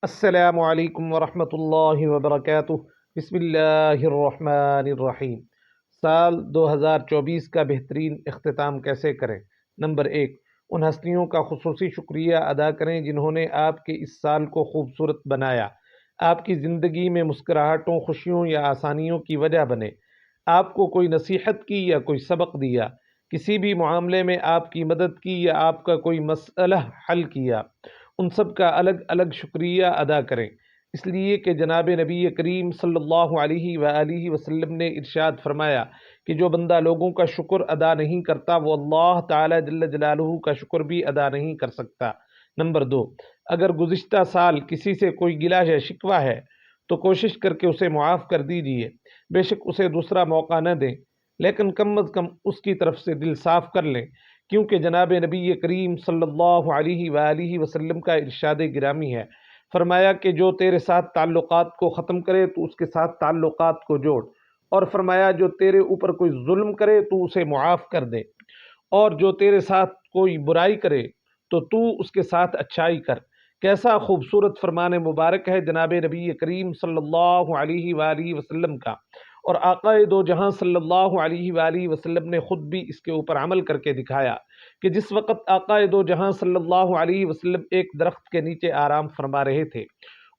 السلام علیکم ورحمۃ اللہ وبرکاتہ۔ بسم اللہ الرحمن الرحیم۔ سال 2024 کا بہترین اختتام کیسے کریں؟ نمبر 1، ان ہستیوں کا خصوصی شکریہ ادا کریں جنہوں نے آپ کے اس سال کو خوبصورت بنایا، آپ کی زندگی میں مسکراہٹوں، خوشیوں یا آسانیوں کی وجہ بنے، آپ کو کوئی نصیحت کی یا کوئی سبق دیا، کسی بھی معاملے میں آپ کی مدد کی یا آپ کا کوئی مسئلہ حل کیا، ان سب کا الگ الگ شکریہ ادا کریں، اس لیے کہ جناب نبی کریم صلی اللہ علیہ وآلہ وسلم نے ارشاد فرمایا کہ جو بندہ لوگوں کا شکر ادا نہیں کرتا وہ اللہ تعالی جل جلالہ کا شکر بھی ادا نہیں کر سکتا۔ نمبر 2، اگر گزشتہ سال کسی سے کوئی گلہ یا شکوہ ہے تو کوشش کر کے اسے معاف کر دیجیے، بے شک اسے دوسرا موقع نہ دیں، لیکن کم از کم اس کی طرف سے دل صاف کر لیں، کیونکہ جناب نبی کریم صلی اللہ علیہ وآلہ وسلم کا ارشاد گرامی ہے، فرمایا کہ جو تیرے ساتھ تعلقات کو ختم کرے تو اس کے ساتھ تعلقات کو جوڑ، اور فرمایا جو تیرے اوپر کوئی ظلم کرے تو اسے معاف کر دے، اور جو تیرے ساتھ کوئی برائی کرے تو اس کے ساتھ اچھائی کر۔ کیسا خوبصورت فرمان مبارک ہے جناب نبی کریم صلی اللہ علیہ وآلہ وسلم کا، اور آقا دو جہاں صلی اللہ علیہ وآلہ وسلم نے خود بھی اس کے اوپر عمل کر کے دکھایا کہ جس وقت آقا دو جہاں صلی اللہ علیہ وسلم ایک درخت کے نیچے آرام فرما رہے تھے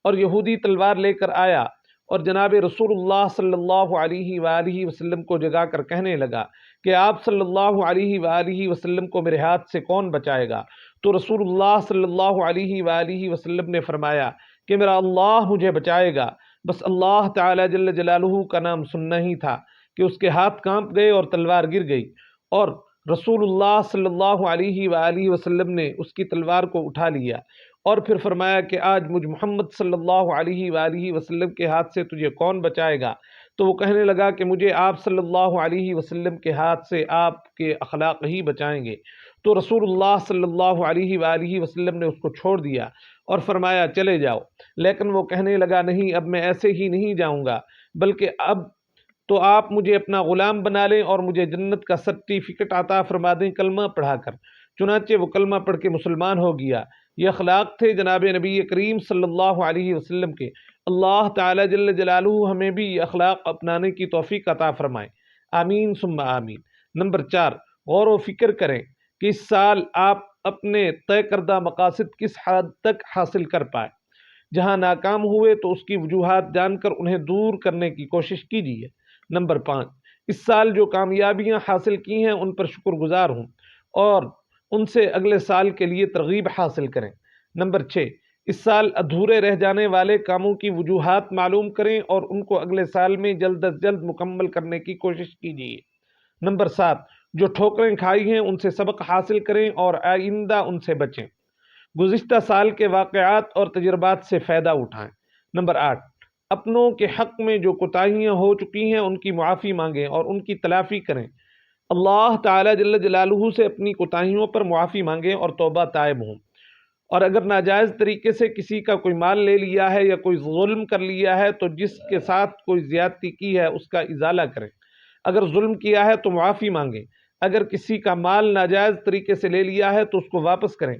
اور یہودی تلوار لے کر آیا اور جناب رسول اللہ صلی اللہ علیہ وآلہ وسلم کو جگا کر کہنے لگا کہ آپ صلی اللہ علیہ وآلہ وسلم کو میرے ہاتھ سے کون بچائے گا، تو رسول اللہ صلی اللہ علیہ وآلہ وسلم نے فرمایا کہ میرا اللہ مجھے بچائے گا۔ بس اللہ تعالی جل جلالہ کا نام سننا ہی تھا کہ اس کے ہاتھ کانپ گئے اور تلوار گر گئی، اور رسول اللہ صلی اللہ علیہ وآلہ وسلم نے اس کی تلوار کو اٹھا لیا اور پھر فرمایا کہ آج مجھ محمد صلی اللہ علیہ وآلہ وسلم کے ہاتھ سے تجھے کون بچائے گا؟ تو وہ کہنے لگا کہ مجھے آپ صلی اللہ علیہ وسلم کے ہاتھ سے آپ کے اخلاق ہی بچائیں گے۔ تو رسول اللہ صلی اللہ علیہ وآلہ وسلم نے اس کو چھوڑ دیا اور فرمایا چلے جاؤ، لیکن وہ کہنے لگا نہیں، اب میں ایسے ہی نہیں جاؤں گا، بلکہ اب تو آپ مجھے اپنا غلام بنا لیں اور مجھے جنت کا سرٹیفکیٹ عطا فرما دیں کلمہ پڑھا کر۔ چنانچہ وہ کلمہ پڑھ کے مسلمان ہو گیا۔ یہ اخلاق تھے جناب نبی کریم صلی اللہ علیہ وسلم کے۔ اللہ تعالی جل جلالہ ہمیں بھی یہ اخلاق اپنانے کی توفیق عطا فرمائے، آمین ثم آمین۔ نمبر 4، غور و فکر کریں کہ اس سال آپ اپنے طے کردہ مقاصد کس حد تک حاصل کر پائے۔ جہاں ناکام ہوئے تو اس کی وجوہات جان کر انہیں دور کرنے کی کوشش کیجیے۔ نمبر 5، اس سال جو کامیابیاں حاصل کی ہیں ان پر شکر گزار ہوں اور ان سے اگلے سال کے لیے ترغیب حاصل کریں۔ نمبر 6، اس سال ادھورے رہ جانے والے کاموں کی وجوہات معلوم کریں اور ان کو اگلے سال میں جلد از جلد مکمل کرنے کی کوشش کیجیے۔ نمبر 7، جو ٹھوکریں کھائی ہیں ان سے سبق حاصل کریں اور آئندہ ان سے بچیں۔ گزشتہ سال کے واقعات اور تجربات سے فائدہ اٹھائیں۔ نمبر 8، اپنوں کے حق میں جو کوتاہیاں ہو چکی ہیں ان کی معافی مانگیں اور ان کی تلافی کریں۔ اللہ تعالی جل جلالہ سے اپنی کوتاہیوں پر معافی مانگیں اور توبہ طائب ہوں، اور اگر ناجائز طریقے سے کسی کا کوئی مال لے لیا ہے یا کوئی ظلم کر لیا ہے تو جس کے ساتھ کوئی زیادتی کی ہے اس کا ازالہ کریں۔ اگر ظلم کیا ہے تو معافی مانگیں۔ اگر کسی کا مال ناجائز طریقے سے لے لیا ہے تو اس کو واپس کریں،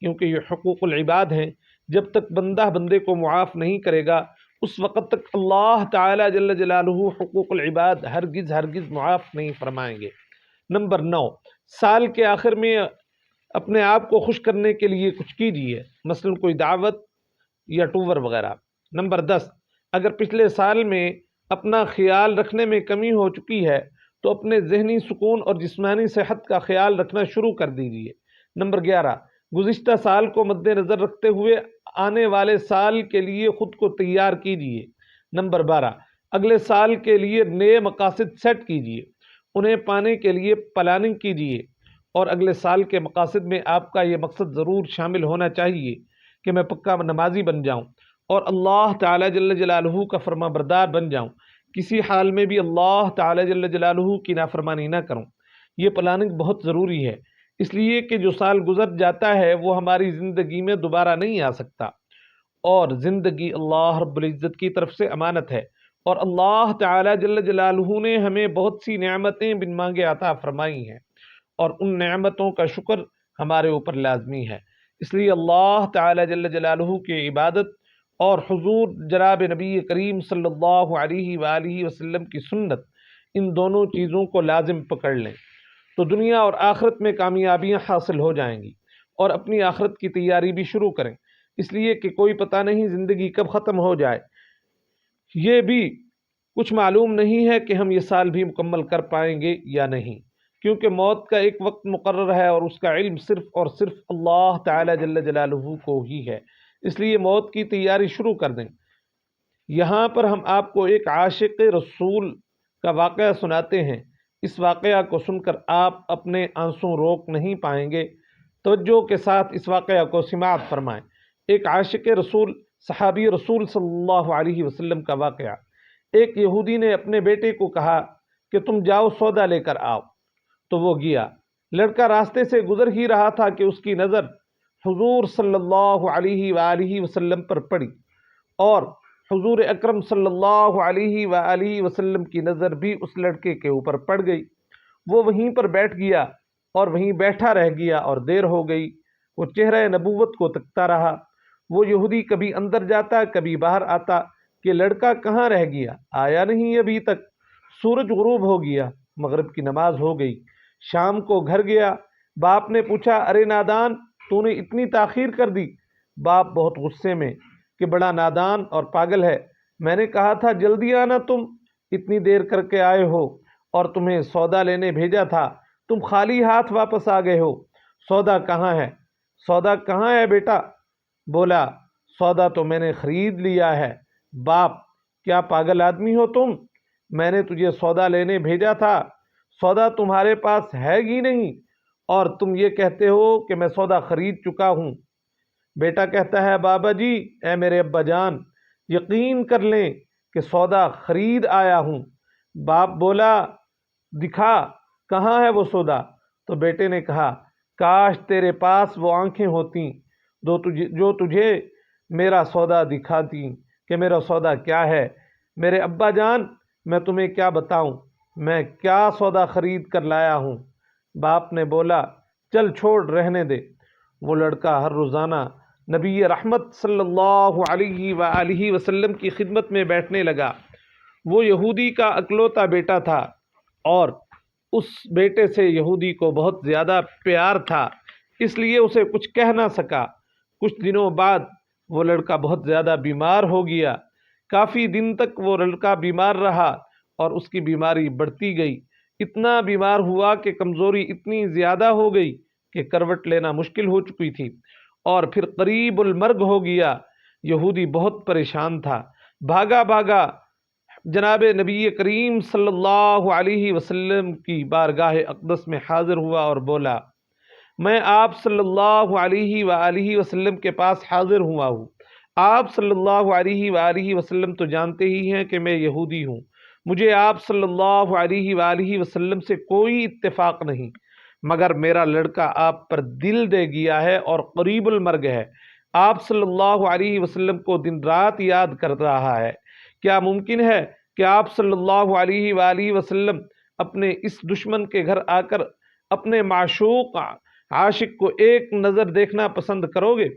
کیونکہ یہ حقوق العباد ہیں۔ جب تک بندہ بندے کو معاف نہیں کرے گا اس وقت تک اللہ تعالی جل جلالہ حقوق العباد ہرگز ہرگز معاف نہیں فرمائیں گے۔ نمبر 9، سال کے آخر میں اپنے آپ کو خوش کرنے کے لیے کچھ کیجیے، مثلا کوئی دعوت یا ٹور وغیرہ۔ نمبر 10، اگر پچھلے سال میں اپنا خیال رکھنے میں کمی ہو چکی ہے تو اپنے ذہنی سکون اور جسمانی صحت کا خیال رکھنا شروع کر دیجیے۔ نمبر 11، گزشتہ سال کو مد نظر رکھتے ہوئے آنے والے سال کے لیے خود کو تیار کیجیے۔ نمبر 12، اگلے سال کے لیے نئے مقاصد سیٹ کیجیے، انہیں پانے کے لیے پلاننگ کیجیے، اور اگلے سال کے مقاصد میں آپ کا یہ مقصد ضرور شامل ہونا چاہیے کہ میں پکا نمازی بن جاؤں اور اللہ تعالی جل جلالہ کا فرما بردار بن جاؤں، کسی حال میں بھی اللہ تعالی جل جلالہ کی نافرمانی نہ کروں۔ یہ پلاننگ بہت ضروری ہے، اس لیے کہ جو سال گزر جاتا ہے وہ ہماری زندگی میں دوبارہ نہیں آ سکتا، اور زندگی اللہ رب العزت کی طرف سے امانت ہے، اور اللہ تعالی جل جلالہ نے ہمیں بہت سی نعمتیں بن مانگے عطا فرمائی ہیں، اور ان نعمتوں کا شکر ہمارے اوپر لازمی ہے۔ اس لیے اللہ تعالی جل جلالہ کی عبادت اور حضور جناب نبی کریم صلی اللہ علیہ وآلہ وسلم کی سنت، ان دونوں چیزوں کو لازم پکڑ لیں تو دنیا اور آخرت میں کامیابیاں حاصل ہو جائیں گی، اور اپنی آخرت کی تیاری بھی شروع کریں، اس لیے کہ کوئی پتہ نہیں زندگی کب ختم ہو جائے۔ یہ بھی کچھ معلوم نہیں ہے کہ ہم یہ سال بھی مکمل کر پائیں گے یا نہیں، کیونکہ موت کا ایک وقت مقرر ہے اور اس کا علم صرف اور صرف اللہ تعالی جل جلالہ کو ہی ہے، اس لیے موت کی تیاری شروع کر دیں۔ یہاں پر ہم آپ کو ایک عاشق رسول کا واقعہ سناتے ہیں۔ اس واقعہ کو سن کر آپ اپنے آنسو روک نہیں پائیں گے۔ توجہ کے ساتھ اس واقعہ کو سماعت فرمائیں۔ ایک عاشق رسول، صحابی رسول صلی اللہ علیہ وسلم کا واقعہ۔ ایک یہودی نے اپنے بیٹے کو کہا کہ تم جاؤ سودا لے کر آؤ، تو وہ گیا۔ لڑکا راستے سے گزر ہی رہا تھا کہ اس کی نظر حضور صلی اللہ علیہ وآلہ وسلم پر پڑی، اور حضور اکرم صلی اللہ علیہ وآلہ وسلم کی نظر بھی اس لڑکے کے اوپر پڑ گئی۔ وہ وہیں پر بیٹھ گیا اور وہیں بیٹھا رہ گیا اور دیر ہو گئی۔ وہ چہرہ نبوت کو تکتا رہا۔ وہ یہودی کبھی اندر جاتا کبھی باہر آتا کہ لڑکا کہاں رہ گیا، آیا نہیں ابھی تک۔ سورج غروب ہو گیا، مغرب کی نماز ہو گئی۔ شام کو گھر گیا۔ باپ نے پوچھا، ارے نادان، تو نے اتنی تاخیر کر دی؟ باپ بہت غصے میں کہ بڑا نادان اور پاگل ہے، میں نے کہا تھا جلدی آنا، تم اتنی دیر کر کے آئے ہو، اور تمہیں سودا لینے بھیجا تھا، تم خالی ہاتھ واپس آ گئے ہو۔ سودا کہاں ہے؟ سودا کہاں ہے بیٹا؟ بولا، سودا تو میں نے خرید لیا ہے۔ باپ، کیا پاگل آدمی ہو تم؟ میں نے تجھے سودا لینے بھیجا تھا، سودا تمہارے پاس ہے ہی نہیں، اور تم یہ کہتے ہو کہ میں سودا خرید چکا ہوں۔ بیٹا کہتا ہے، بابا جی، اے میرے ابا جان، یقین کر لیں کہ سودا خرید آیا ہوں۔ باپ بولا، دکھا کہاں ہے وہ سودا؟ تو بیٹے نے کہا، کاش تیرے پاس وہ آنکھیں ہوتیں جو تجھے میرا سودا دکھاتی کہ میرا سودا کیا ہے۔ میرے ابا جان، میں تمہیں کیا بتاؤں، میں کیا سودا خرید کر لایا ہوں۔ باپ نے بولا، چل چھوڑ، رہنے دے۔ وہ لڑکا ہر روزانہ نبی رحمت صلی اللہ علیہ وآلہ وسلم کی خدمت میں بیٹھنے لگا۔ وہ یہودی کا اکلوتا بیٹا تھا، اور اس بیٹے سے یہودی کو بہت زیادہ پیار تھا، اس لیے اسے کچھ کہہ نہ سکا۔ کچھ دنوں بعد وہ لڑکا بہت زیادہ بیمار ہو گیا۔ کافی دن تک وہ لڑکا بیمار رہا اور اس کی بیماری بڑھتی گئی۔ اتنا بیمار ہوا کہ کمزوری اتنی زیادہ ہو گئی کہ کروٹ لینا مشکل ہو چکی تھی، اور پھر قریب المرگ ہو گیا۔ یہودی بہت پریشان تھا، بھاگا بھاگا جناب نبی کریم صلی اللہ علیہ وسلم کی بارگاہ اقدس میں حاضر ہوا اور بولا، میں آپ صلی اللہ علیہ وآلہ وسلم کے پاس حاضر ہوا ہوں۔ آپ صلی اللہ علیہ وآلہ وسلم تو جانتے ہی ہیں کہ میں یہودی ہوں، مجھے آپ صلی اللہ علیہ وآلہ وسلم سے کوئی اتفاق نہیں، مگر میرا لڑکا آپ پر دل دے گیا ہے اور قریب المرگ ہے، آپ صلی اللہ علیہ وسلم کو دن رات یاد کر رہا ہے۔ کیا ممکن ہے کہ آپ صلی اللہ علیہ وآلہ وسلم اپنے اس دشمن کے گھر آ کر اپنے معشوق عاشق کو ایک نظر دیکھنا پسند کرو گے؟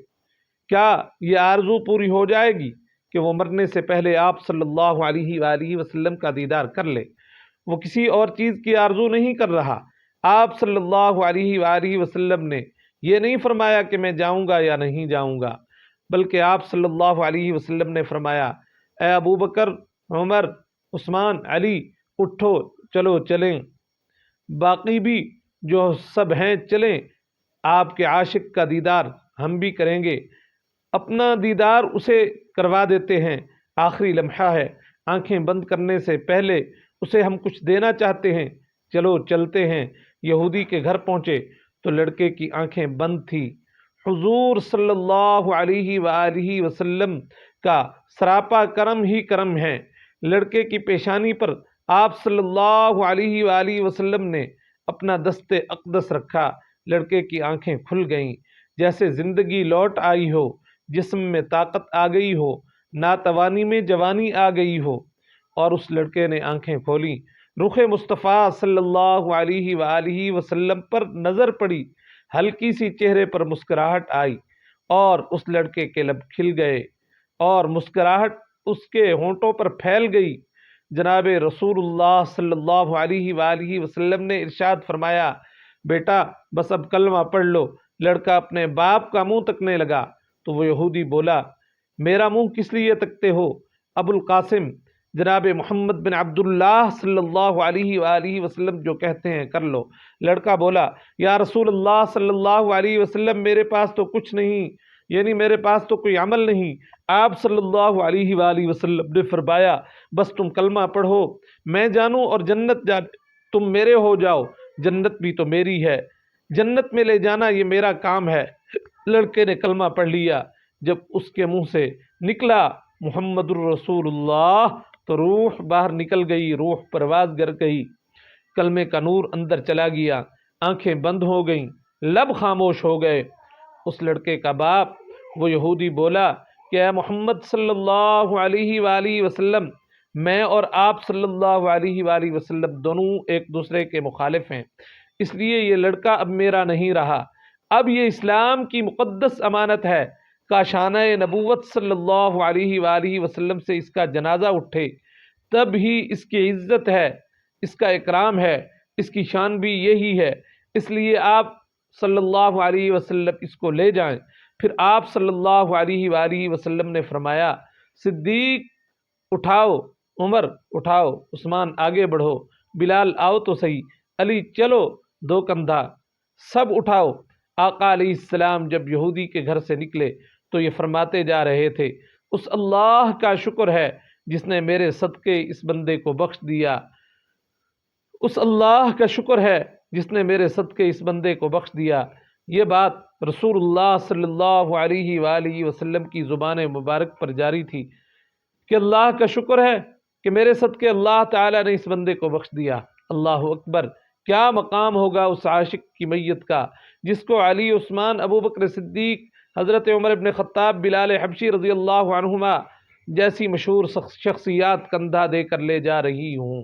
کیا یہ آرزو پوری ہو جائے گی کہ وہ مرنے سے پہلے آپ صلی اللہ علیہ وآلہ وسلم کا دیدار کر لے؟ وہ کسی اور چیز کی آرزو نہیں کر رہا۔ آپ صلی اللہ علیہ وآلہ وسلم نے یہ نہیں فرمایا کہ میں جاؤں گا یا نہیں جاؤں گا، بلکہ آپ صلی اللہ علیہ وسلم نے فرمایا، اے ابو بکر، عمر، عثمان، علی، اٹھو، چلو چلیں، باقی بھی جو سب ہیں چلیں، آپ کے عاشق کا دیدار ہم بھی کریں گے، اپنا دیدار اسے کروا دیتے ہیں، آخری لمحہ ہے، آنکھیں بند کرنے سے پہلے اسے ہم کچھ دینا چاہتے ہیں، چلو چلتے ہیں۔ یہودی کے گھر پہنچے تو لڑکے کی آنکھیں بند تھی۔ حضور صلی اللہ علیہ وآلہ وسلم کا سراپا کرم ہی کرم ہے۔ لڑکے کی پیشانی پر آپ صلی اللہ علیہ وآلہ وسلم نے اپنا دست اقدس رکھا۔ لڑکے کی آنکھیں کھل گئیں، جیسے زندگی لوٹ آئی ہو، جسم میں طاقت آ گئی ہو، ناتوانی میں جوانی آ گئی ہو، اور اس لڑکے نے آنکھیں کھولیں۔ رخ مصطفیٰ صلی اللہ علیہ وآلہ وسلم پر نظر پڑی، ہلکی سی چہرے پر مسکراہٹ آئی، اور اس لڑکے کے لب کھل گئے۔ اور مسکراہٹ اس کے ہونٹوں پر پھیل گئی۔ جناب رسول اللہ صلی اللہ علیہ وآلہ وسلم نے ارشاد فرمایا، بیٹا بس اب کلمہ پڑھ لو۔ لڑکا اپنے باپ کا منہ تکنے لگا تو وہ یہودی بولا، میرا منہ کس لیے تکتے ہو؟ ابو القاسم جناب محمد بن عبداللہ صلی اللہ علیہ وآلہ وسلم جو کہتے ہیں کر لو۔ لڑکا بولا، یا رسول اللہ صلی اللہ علیہ وسلم میرے پاس تو کچھ نہیں، یعنی میرے پاس تو کوئی عمل نہیں۔ آپ صلی اللہ علیہ وآلہ وسلم نے فرمایا، بس تم کلمہ پڑھو، میں جانوں اور جنت جان، تم میرے ہو جاؤ، جنت بھی تو میری ہے، جنت میں لے جانا یہ میرا کام ہے۔ لڑکے نے کلمہ پڑھ لیا۔ جب اس کے منہ سے نکلا محمد الرسول اللہ تو روح باہر نکل گئی، روح پرواز کر گئی، کلمے کا نور اندر چلا گیا، آنکھیں بند ہو گئیں، لب خاموش ہو گئے۔ اس لڑکے کا باپ وہ یہودی بولا کہ اے محمد صلی اللہ علیہ وآلہ وسلم، میں اور آپ صلی اللہ علیہ وآلہ وسلم دونوں ایک دوسرے کے مخالف ہیں، اس لیے یہ لڑکا اب میرا نہیں رہا، اب یہ اسلام کی مقدس امانت ہے، کاشانہ نبوت صلی اللہ علیہ وآلہ وسلم سے اس کا جنازہ اٹھے، تب ہی اس کی عزت ہے، اس کا اکرام ہے، اس کی شان بھی یہی ہے، اس لیے آپ صلی اللہ علیہ وسلم اس کو لے جائیں۔ پھر آپ صلی اللہ علیہ وآلہ وسلم نے فرمایا، صدیق اٹھاؤ، عمر اٹھاؤ، عثمان آگے بڑھو، بلال آؤ تو صحیح، علی چلو دو کندھا، سب اٹھاؤ۔ آقا علیہ السلام جب یہودی کے گھر سے نکلے تو یہ فرماتے جا رہے تھے، اس اللہ کا شکر ہے جس نے میرے صدقے اس بندے کو بخش دیا، اس اللہ کا شکر ہے جس نے میرے صدقے اس بندے کو بخش دیا۔ یہ بات رسول اللہ صلی اللہ علیہ وآلہ وسلم کی زبان مبارک پر جاری تھی کہ اللہ کا شکر ہے کہ میرے صدقے اللہ تعالیٰ نے اس بندے کو بخش دیا۔ اللہ اکبر! کیا مقام ہوگا اس عاشق کی میت کا جس کو علی، عثمان، ابو بکر صدیق، حضرت عمر بن خطاب، بلال حبشی رضی اللہ عنہما جیسی مشہور شخصیات کندھا دے کر لے جا رہی ہوں،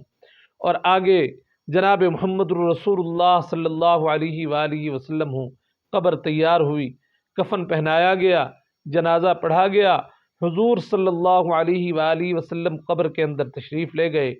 اور آگے جناب محمد الرسول اللہ صلی اللہ علیہ وآلہ وسلم ہوں۔ قبر تیار ہوئی، کفن پہنایا گیا، جنازہ پڑھا گیا، حضور صلی اللہ علیہ وآلہ وسلم قبر کے اندر تشریف لے گئے،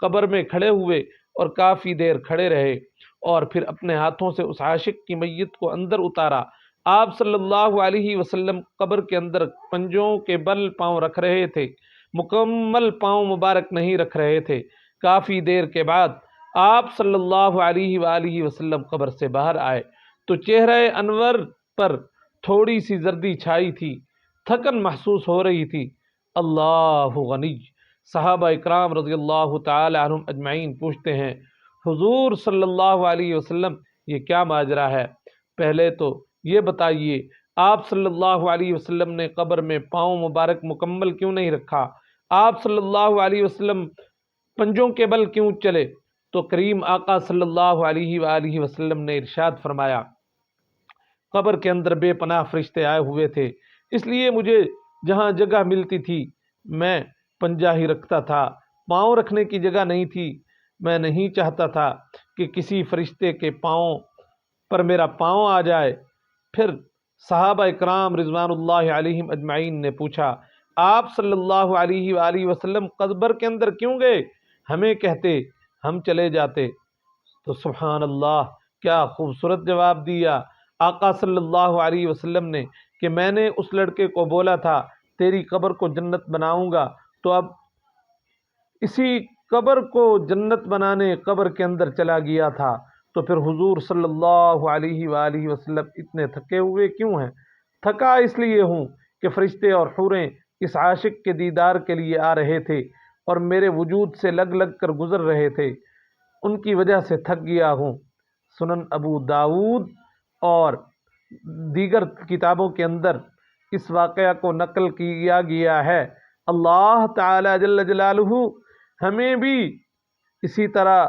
قبر میں کھڑے ہوئے اور کافی دیر کھڑے رہے، اور پھر اپنے ہاتھوں سے اس عاشق کی میت کو اندر اتارا۔ آپ صلی اللہ علیہ وسلم قبر کے اندر پنجوں کے بل پاؤں رکھ رہے تھے، مکمل پاؤں مبارک نہیں رکھ رہے تھے۔ کافی دیر کے بعد آپ صلی اللہ علیہ وآلہ وسلم قبر سے باہر آئے تو چہرہ انور پر تھوڑی سی زردی چھائی تھی، تھکن محسوس ہو رہی تھی۔ اللہ غنی! صحابہ اکرام رضی اللہ تعالی عنہم اجمعین پوچھتے ہیں، حضور صلی اللہ علیہ وسلم یہ کیا ماجرا ہے؟ پہلے تو یہ بتائیے، آپ صلی اللہ علیہ وسلم نے قبر میں پاؤں مبارک مکمل کیوں نہیں رکھا؟ آپ صلی اللہ علیہ وسلم پنجوں کے بل کیوں چلے؟ تو کریم آقا صلی اللہ علیہ وآلہ وسلم نے ارشاد فرمایا، قبر کے اندر بے پناہ فرشتے آئے ہوئے تھے، اس لیے مجھے جہاں جگہ ملتی تھی میں پنجہ ہی رکھتا تھا، پاؤں رکھنے کی جگہ نہیں تھی۔ میں نہیں چاہتا تھا کہ کسی فرشتے کے پاؤں پر میرا پاؤں آ جائے۔ پھر صحابہ اکرام رضوان اللہ علیہم اجمعین نے پوچھا، آپ صلی اللہ علیہ وآلہ وسلم قبر کے اندر کیوں گئے؟ ہمیں کہتے، ہم چلے جاتے۔ تو سبحان اللہ، کیا خوبصورت جواب دیا آقا صلی اللہ علیہ وسلم نے کہ میں نے اس لڑکے کو بولا تھا تیری قبر کو جنت بناؤں گا، تو اب اسی قبر کو جنت بنانے قبر کے اندر چلا گیا تھا۔ تو پھر حضور صلی اللہ علیہ وآلہ وسلم اتنے تھکے ہوئے کیوں ہیں؟ تھکا اس لیے ہوں کہ فرشتے اور حوریں اس عاشق کے دیدار کے لیے آ رہے تھے اور میرے وجود سے لگ لگ کر گزر رہے تھے، ان کی وجہ سے تھک گیا ہوں۔ سنن ابو داود اور دیگر کتابوں کے اندر اس واقعہ کو نقل کیا گیا ہے۔ اللہ تعالی جل جلالہ ہمیں بھی اسی طرح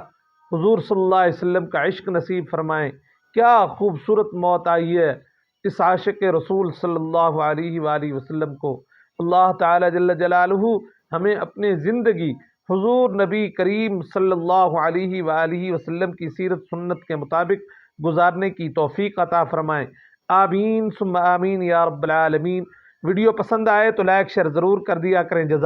حضور صلی اللہ علیہ وسلم کا عشق نصیب فرمائیں۔ کیا خوبصورت موت آئی ہے اس عاشق رسول صلی اللہ علیہ وآلہ وسلم کو۔ اللہ تعالی جل جلالہ ہمیں اپنی زندگی حضور نبی کریم صلی اللہ علیہ وآلہ وسلم کی سیرت سنت کے مطابق گزارنے کی توفیق عطا فرمائیں۔ آمین ثم آمین یا رب العالمین۔ ویڈیو پسند آئے تو لائک شیئر ضرور کر دیا کریں. جزاک